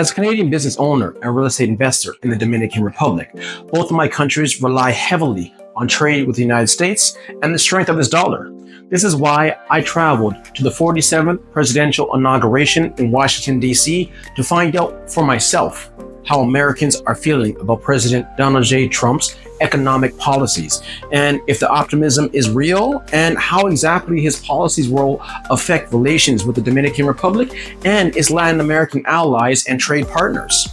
As a Canadian business owner and real estate investor in the Dominican Republic, both of my countries rely heavily on trade with the United States and the strength of its dollar. This is why I traveled to the 47th presidential inauguration in Washington, D.C. to find out for myself how Americans are feeling about President Donald J. Trump's economic policies, and if the optimism is real, and how exactly his policies will affect relations with the Dominican Republic and its Latin American allies and trade partners.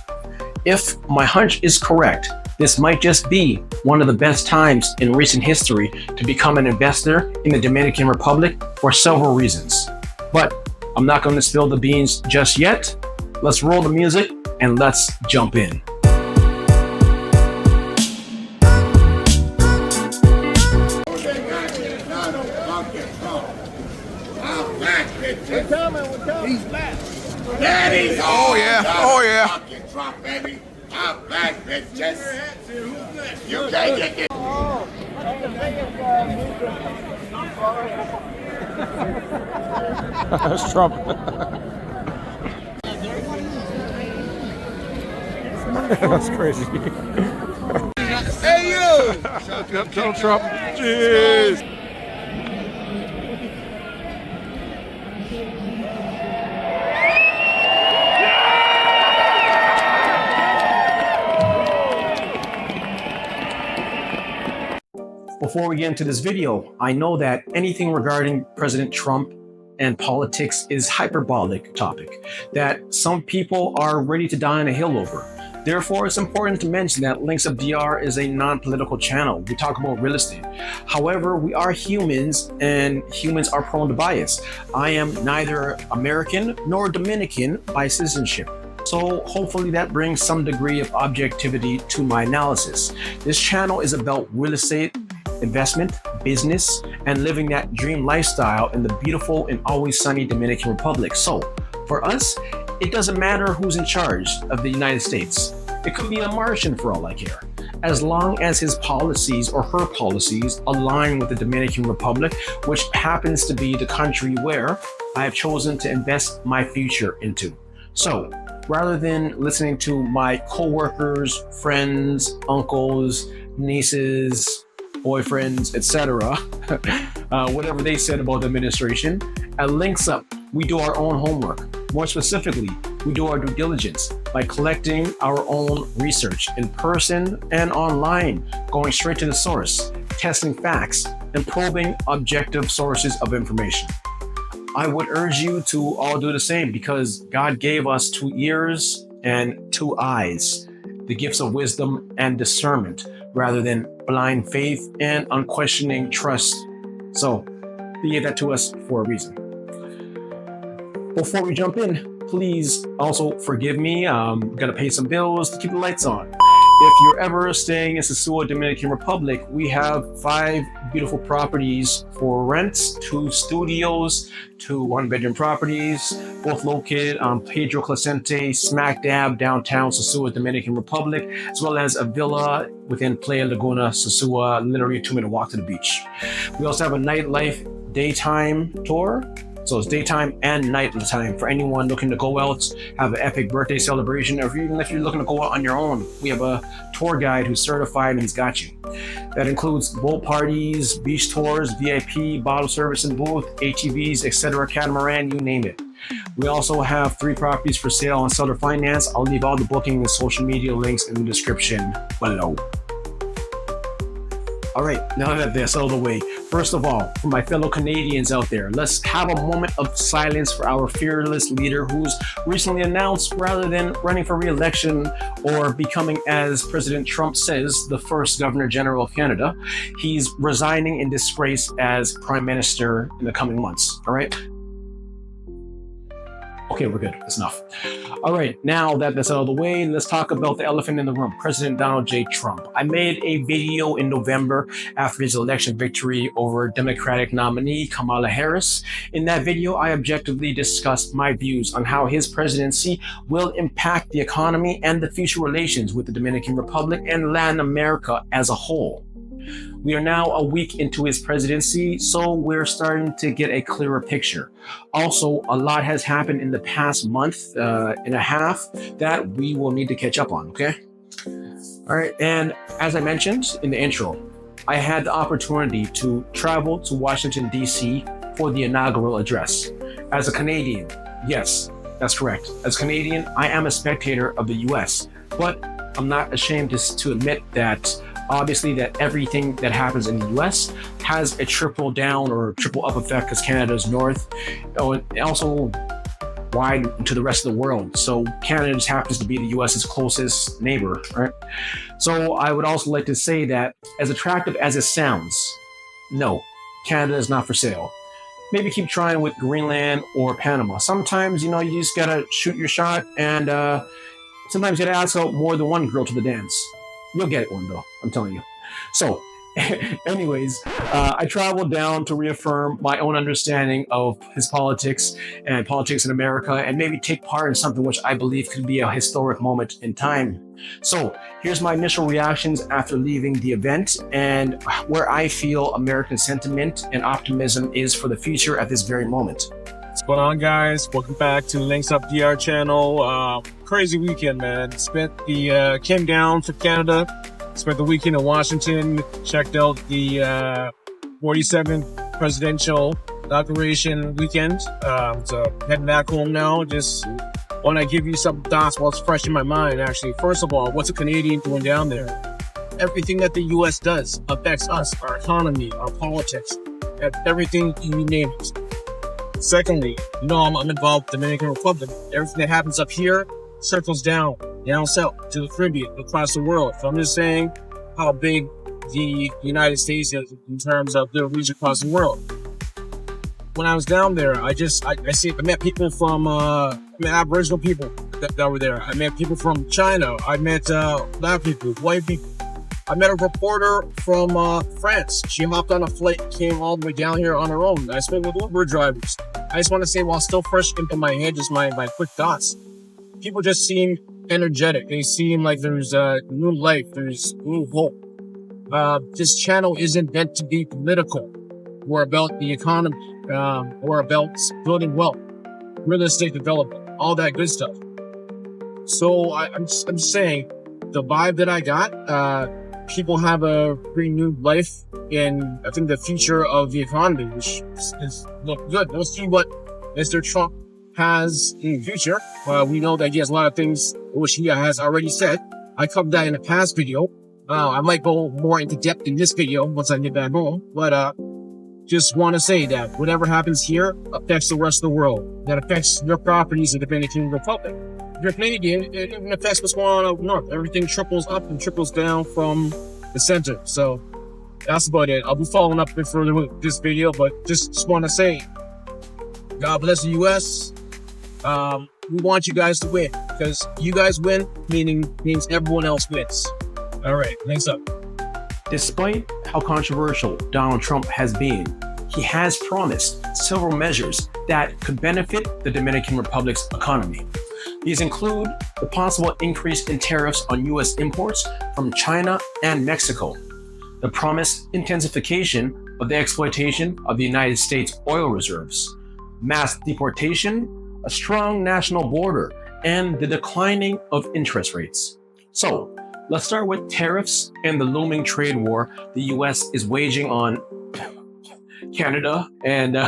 If my hunch is correct, this might just be one of the best times in recent history to become an investor in the Dominican Republic for several reasons. But I'm not going to spill the beans just yet. Let's roll the music and let's jump in. He's back. Daddy's oh yeah. Fucking Trump, baby. I'm back, bitches. You can't get it. That's Trump. That's crazy. Hey, you! Tell Trump. Jeez. Before we get into this video, I know that anything regarding President Trump and politics is hyperbolic topic that some people are ready to die on a hill over. Therefore, it's important to mention that Linkzup DR is a non-political channel. We talk about real estate. However, we are humans and humans are prone to bias. I am neither American nor Dominican by citizenship. So hopefully that brings some degree of objectivity to my analysis. This channel is about real estate, investment, business, and living that dream lifestyle in the beautiful and always sunny Dominican Republic. So for us, it doesn't matter who's in charge of the United States. It could be a Martian for all I care. As long as his policies or her policies align with the Dominican Republic, which happens to be the country where I have chosen to invest my future into. So rather than listening to my coworkers, friends, uncles, nieces, boyfriends, etc., whatever they said about the administration, at Linkzup, we do our own homework. More specifically, we do our due diligence by collecting our own research in person and online, going straight to the source, testing facts, and probing objective sources of information. I would urge you to all do the same because God gave us 2 ears and 2 eyes, the gifts of wisdom and discernment, rather than blind faith and unquestioning trust. So he gave that to us for a reason. Before we jump in, please also forgive me. Gotta pay some bills to keep the lights on. If you're ever staying in Sosua, Dominican Republic, we have 5 beautiful properties for rent, 2 studios, 2 one-bedroom properties, both located on Pedro Clecente, smack dab downtown Sosua, Dominican Republic, as well as a villa within Playa Laguna, Sosua, literally a 2-minute walk to the beach. We also have a nightlife daytime tour. So it's daytime and nighttime for anyone looking to go out, have an epic birthday celebration, or even if you're looking to go out on your own. We have a tour guide who's certified and he's got you. That includes boat parties, beach tours, VIP, bottle service and booth, ATVs, etc., catamaran, you name it. We also have 3 properties for sale on seller finance. I'll leave all the booking and social media links in the description below. All right, now that that's out of the way, first of all, for my fellow Canadians out there, let's have a moment of silence for our fearless leader who's recently announced, rather than running for re-election or becoming, as President Trump says, the first Governor General of Canada, he's resigning in disgrace as Prime Minister in the coming months, all right? Okay, we're good. That's enough. All right, now that that's out of the way, let's talk about the elephant in the room, President Donald J. Trump. I made a video in November after his election victory over Democratic nominee Kamala Harris. In that video, I objectively discussed my views on how his presidency will impact the economy and the future relations with the Dominican Republic and Latin America as a whole. We are now a week into his presidency, so we're starting to get a clearer picture. Also, a lot has happened in the past month and a half that we will need to catch up on, okay? All right, and as I mentioned in the intro, I had the opportunity to travel to Washington, D.C. for the inaugural address. As a Canadian, yes, that's correct. As a Canadian, I am a spectator of the U.S., but I'm not ashamed to admit that obviously that everything that happens in the U.S. has a triple down or triple up effect because Canada's north, and also wide to the rest of the world. So Canada just happens to be the U.S.'s closest neighbor, right? So I would also like to say that as attractive as it sounds, no, Canada is not for sale. Maybe keep trying with Greenland or Panama. Sometimes, you just gotta shoot your shot, and sometimes you gotta ask out more than one girl to the dance. You'll get one though, I'm telling you. So, anyways, I traveled down to reaffirm my own understanding of his politics and politics in America, and maybe take part in something which I believe could be a historic moment in time. So here's my initial reactions after leaving the event and where I feel American sentiment and optimism is for the future at this very moment. What's going on, guys? Welcome back to Linkzup DR channel. Crazy weekend, man. Came down to Canada, spent the weekend in Washington, checked out the 47th presidential inauguration weekend. So heading back home now. Just want to give you some thoughts while it's fresh in my mind, actually. First of all, what's a Canadian doing down there? Everything that the U.S. does affects us, our economy, our politics, everything you name it. Secondly, I'm involved with the Dominican Republic. Everything that happens up here circles down south to the Caribbean, across the world. So I'm just saying how big the United States is in terms of the reach across the world. When I was down there, I met people from, Aboriginal people that were there. I met people from China. I met black people, white people. I met a reporter from France. She hopped on a flight, came all the way down here on her own. I spoke with Uber drivers. I just want to say, while still fresh into my head, just my quick thoughts. People just seem energetic. They seem like there's new life. There's new hope. This channel isn't meant to be political. We're about the economy. We're about building wealth, real estate development, all that good stuff. So I'm just saying, the vibe that I got, people have a renewed life in, I think, the future of the economy, which is look good. We'll see what Mr. Trump has in the future. We know that he has a lot of things which he has already said. I covered that in a past video. I might go more into depth in this video once I get back home, but just want to say that whatever happens here affects the rest of the world. That affects your properties in the Dominican Republic. If you're Canadian, it even affects what's going on up north. Everything triples up and triples down from the center. So that's about it. I'll be following up a bit further with this video, but just want to say, God bless the U.S. We want you guys to win, because you guys win means everyone else wins. All right, thanks up. Despite how controversial Donald Trump has been, he has promised several measures that could benefit the Dominican Republic's economy. These include the possible increase in tariffs on U.S. imports from China and Mexico, the promised intensification of the exploitation of the United States oil reserves, mass deportation, a strong national border, and the declining of interest rates. So, let's start with tariffs and the looming trade war the U.S. is waging on Canada and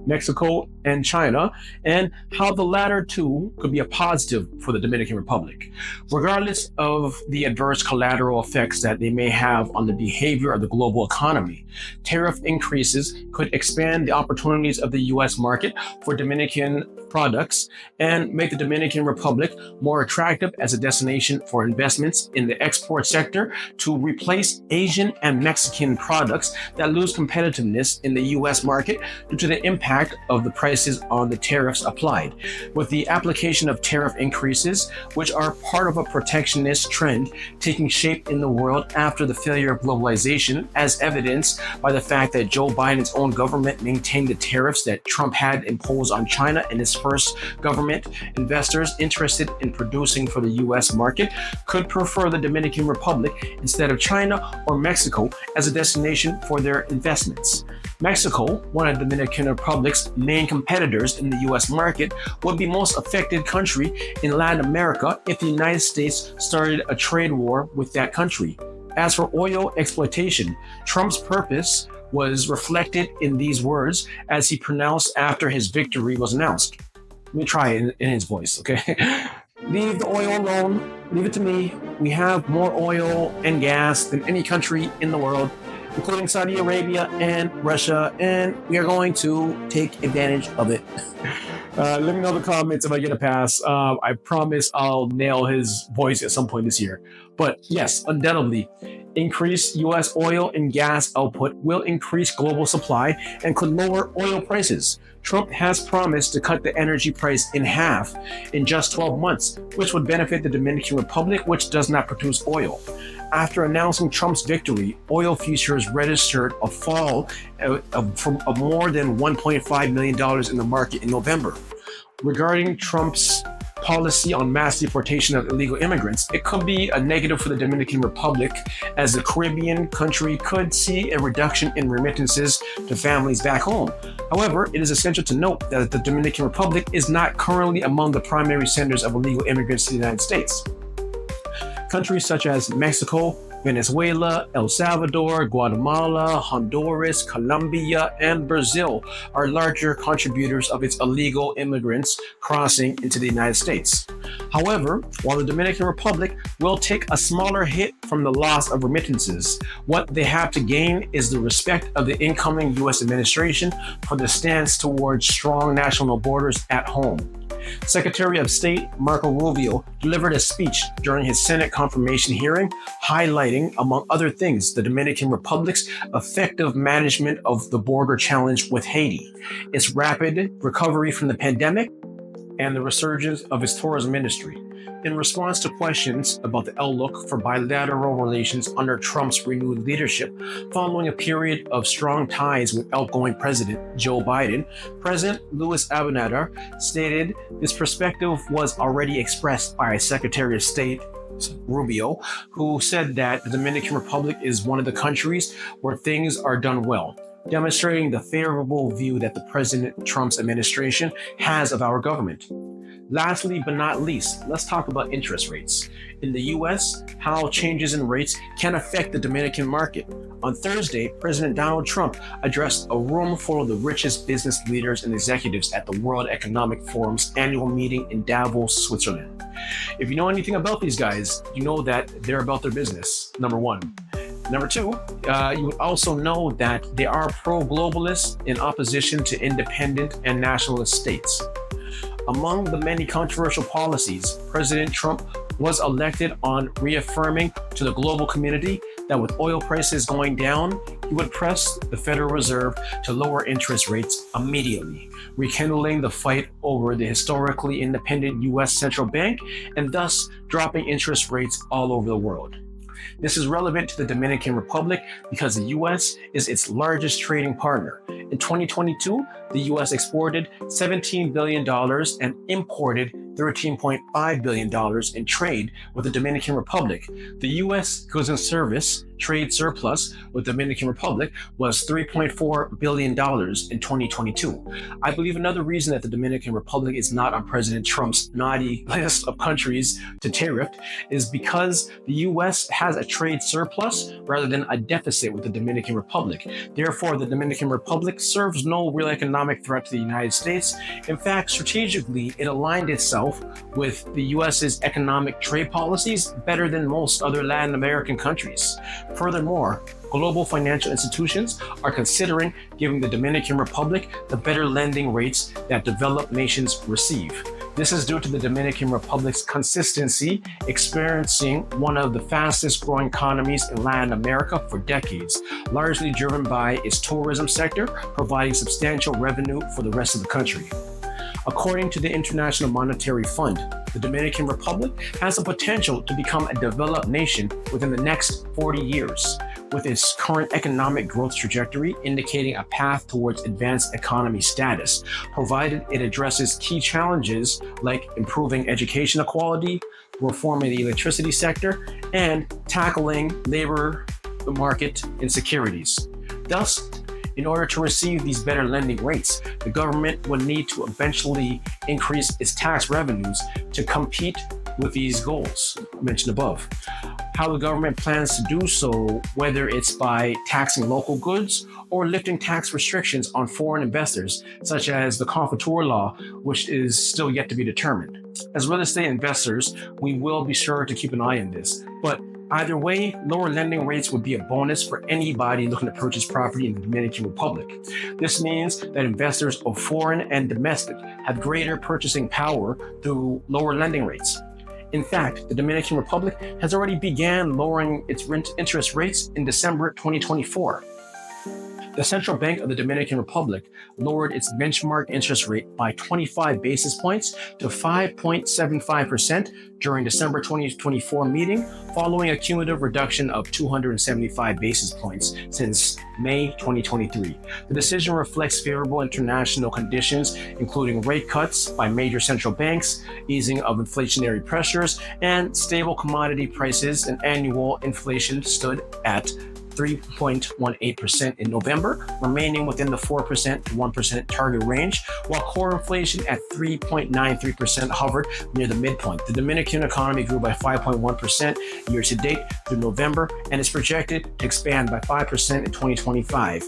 Mexico and China, and how the latter two could be a positive for the Dominican Republic. Regardless of the adverse collateral effects that they may have on the behavior of the global economy, tariff increases could expand the opportunities of the U.S. market for Dominican products and make the Dominican Republic more attractive as a destination for investments in the export sector to replace Asian and Mexican products that lose competitiveness in the U.S. market due to the impact of the prices on the tariffs applied. With the application of tariff increases, which are part of a protectionist trend taking shape in the world after the failure of globalization, as evidenced by the fact that Joe Biden's own government maintained the tariffs that Trump had imposed on China in his disperse government. Investors interested in producing for the U.S. market could prefer the Dominican Republic instead of China or Mexico as a destination for their investments. Mexico, one of the Dominican Republic's main competitors in the U.S. market, would be most affected country in Latin America if the United States started a trade war with that country. As for oil exploitation, Trump's purpose was reflected in these words as he pronounced after his victory was announced. Let me try it in his voice, okay? Leave the oil alone. Leave it to me. We have more oil and gas than any country in the world, including Saudi Arabia and Russia, and we are going to take advantage of it. Let me know in the comments if I get a pass. I promise I'll nail his voice at some point this year. But yes, undoubtedly, increased U.S. oil and gas output will increase global supply and could lower oil prices. Trump has promised to cut the energy price in half in just 12 months, which would benefit the Dominican Republic, which does not produce oil. After announcing Trump's victory, oil futures registered a fall of more than $1.5 million in the market in November. Regarding Trump's policy on mass deportation of illegal immigrants, it could be a negative for the Dominican Republic, as the Caribbean country could see a reduction in remittances to families back home. However, it is essential to note that the Dominican Republic is not currently among the primary centers of illegal immigrants to the United States. Countries such as Mexico, Venezuela, El Salvador, Guatemala, Honduras, Colombia, and Brazil are larger contributors of its illegal immigrants crossing into the United States. However, while the Dominican Republic will take a smaller hit from the loss of remittances, what they have to gain is the respect of the incoming U.S. administration for the stance towards strong national borders at home. Secretary of State Marco Rubio delivered a speech during his Senate confirmation hearing, highlighting, among other things, the Dominican Republic's effective management of the border challenge with Haiti, its rapid recovery from the pandemic, and the resurgence of its tourism industry. In response to questions about the outlook for bilateral relations under Trump's renewed leadership, following a period of strong ties with outgoing President Joe Biden, President Luis Abinader stated this perspective was already expressed by Secretary of State Rubio, who said that the Dominican Republic is one of the countries where things are done well, demonstrating the favorable view that the President Trump's administration has of our government. Lastly, but not least, let's talk about interest rates. In the US, how changes in rates can affect the Dominican market. On Thursday, President Donald Trump addressed a room full of the richest business leaders and executives at the World Economic Forum's annual meeting in Davos, Switzerland. If you know anything about these guys, you know that they're about their business, number one. Number two, you would also know that they are pro-globalist in opposition to independent and nationalist states. Among the many controversial policies, President Trump was elected on reaffirming to the global community that with oil prices going down, he would press the Federal Reserve to lower interest rates immediately, rekindling the fight over the historically independent U.S. central bank and thus dropping interest rates all over the world. This is relevant to the Dominican Republic because the U.S. is its largest trading partner. In 2022, the U.S. exported $17 billion and imported $13.5 billion in trade with the Dominican Republic. The U.S. goods and service trade surplus with the Dominican Republic was $3.4 billion in 2022. I believe another reason that the Dominican Republic is not on President Trump's naughty list of countries to tariff is because the U.S. has a trade surplus rather than a deficit with the Dominican Republic. Therefore, the Dominican Republic serves no real economic threat to the United States. In fact, strategically, it aligned itself with the U.S.'s economic trade policies better than most other Latin American countries. Furthermore, global financial institutions are considering giving the Dominican Republic the better lending rates that developed nations receive. This is due to the Dominican Republic's consistency, experiencing one of the fastest growing economies in Latin America for decades, largely driven by its tourism sector, providing substantial revenue for the rest of the country. According to the International Monetary Fund, the Dominican Republic has the potential to become a developed nation within the next 40 years. with its current economic growth trajectory indicating a path towards advanced economy status, provided it addresses key challenges like improving education equality, reforming the electricity sector, and tackling labor market insecurities. Thus, in order to receive these better lending rates, the government would need to eventually increase its tax revenues to compete with these goals mentioned above. How the government plans to do so, whether it's by taxing local goods or lifting tax restrictions on foreign investors, such as the Cashflow law, which is still yet to be determined. As real estate investors, we will be sure to keep an eye on this, but either way, lower lending rates would be a bonus for anybody looking to purchase property in the Dominican Republic. This means that investors of foreign and domestic have greater purchasing power through lower lending rates. In fact, the Dominican Republic has already began lowering its interest rates in December 2024. The Central Bank of the Dominican Republic lowered its benchmark interest rate by 25 basis points to 5.75% during December 2024 meeting, following a cumulative reduction of 275 basis points since May 2023. The decision reflects favorable international conditions, including rate cuts by major central banks, easing of inflationary pressures, and stable commodity prices, and annual inflation stood at 3.18% in November, remaining within the 4% to 1% target range, while core inflation at 3.93% hovered near the midpoint. The Dominican economy grew by 5.1% year to date through November and is projected to expand by 5% in 2025.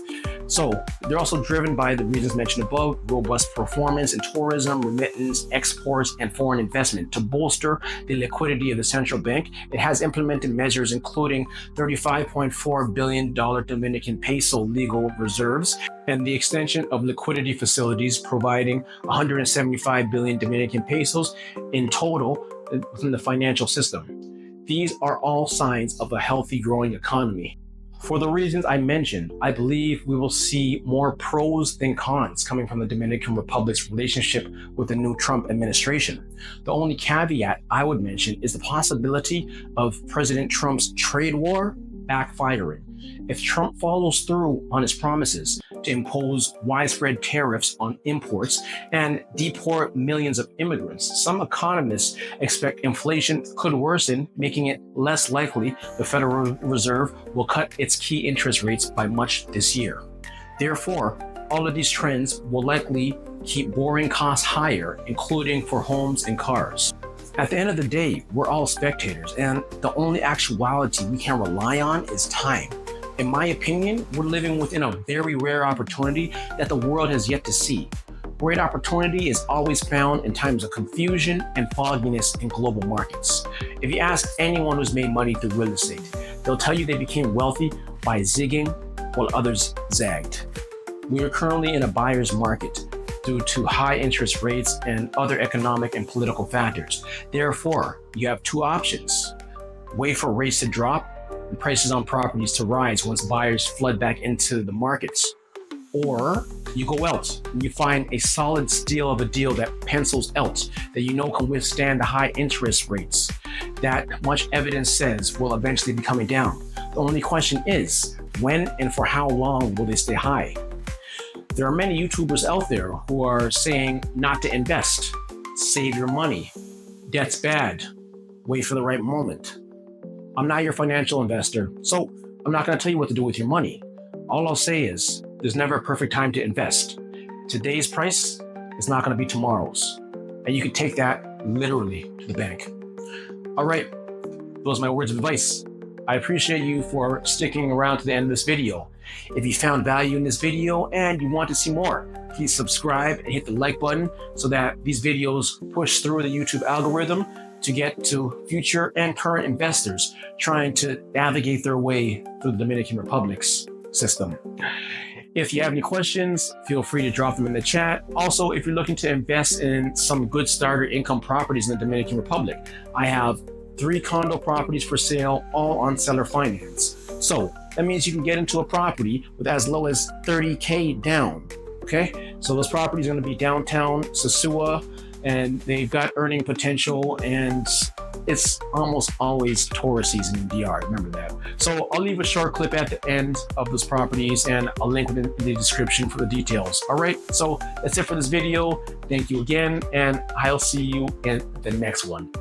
So they're also driven by the reasons mentioned above: robust performance in tourism, remittance, exports, and foreign investment. To bolster the liquidity of the central bank, it has implemented measures including $35.4 billion Dominican peso legal reserves and the extension of liquidity facilities providing 175 billion Dominican pesos in total within the financial system. These are all signs of a healthy, growing economy. For the reasons I mentioned, I believe we will see more pros than cons coming from the Dominican Republic's relationship with the new Trump administration. The only caveat I would mention is the possibility of President Trump's trade war backfiring. If Trump follows through on his promises to impose widespread tariffs on imports and deport millions of immigrants, some economists expect inflation could worsen, making it less likely the Federal Reserve will cut its key interest rates by much this year. Therefore, all of these trends will likely keep borrowing costs higher, including for homes and cars. At the end of the day, we're all spectators, and the only actuality we can rely on is time. In my opinion, we're living within a very rare opportunity that the world has yet to see. Great opportunity is always found in times of confusion and fogginess in global markets. If you ask anyone who's made money through real estate, they'll tell you they became wealthy by zigging while others zagged. We are currently in a buyer's market due to high interest rates and other economic and political factors. Therefore, you have two options: wait for rates to drop and prices on properties to rise once buyers flood back into the markets, or you go out and you find a solid steal of a deal that pencils out, that you know can withstand the high interest rates that much evidence says will eventually be coming down. The only question is, when and for how long will they stay high? There are many YouTubers out there who are saying not to invest, save your money, debt's bad, wait for the right moment. I'm not your financial investor, so I'm not going to tell you what to do with your money. All I'll say is there's never a perfect time to invest. Today's price is not going to be tomorrow's, and you can take that literally to the bank. All right, those are my words of advice. I appreciate you for sticking around to the end of this video. If you found value in this video and you want to see more, please subscribe and hit the like button so that these videos push through the YouTube algorithm to get to future and current investors trying to navigate their way through the Dominican Republic's system. If you have any questions, feel free to drop them in the chat. Also, if you're looking to invest in some good starter income properties in the Dominican Republic, I have 3 condo properties for sale, all on seller finance. So that means you can get into a property with as low as $30K down. Okay, so those properties are going to be downtown Sosua, and they've got earning potential and it's almost always tourist season in DR. Remember that. So I'll leave a short clip at the end of those properties, and I'll link it in the description for the details. All right, so that's it for this video. Thank you again, and I'll see you in the next one.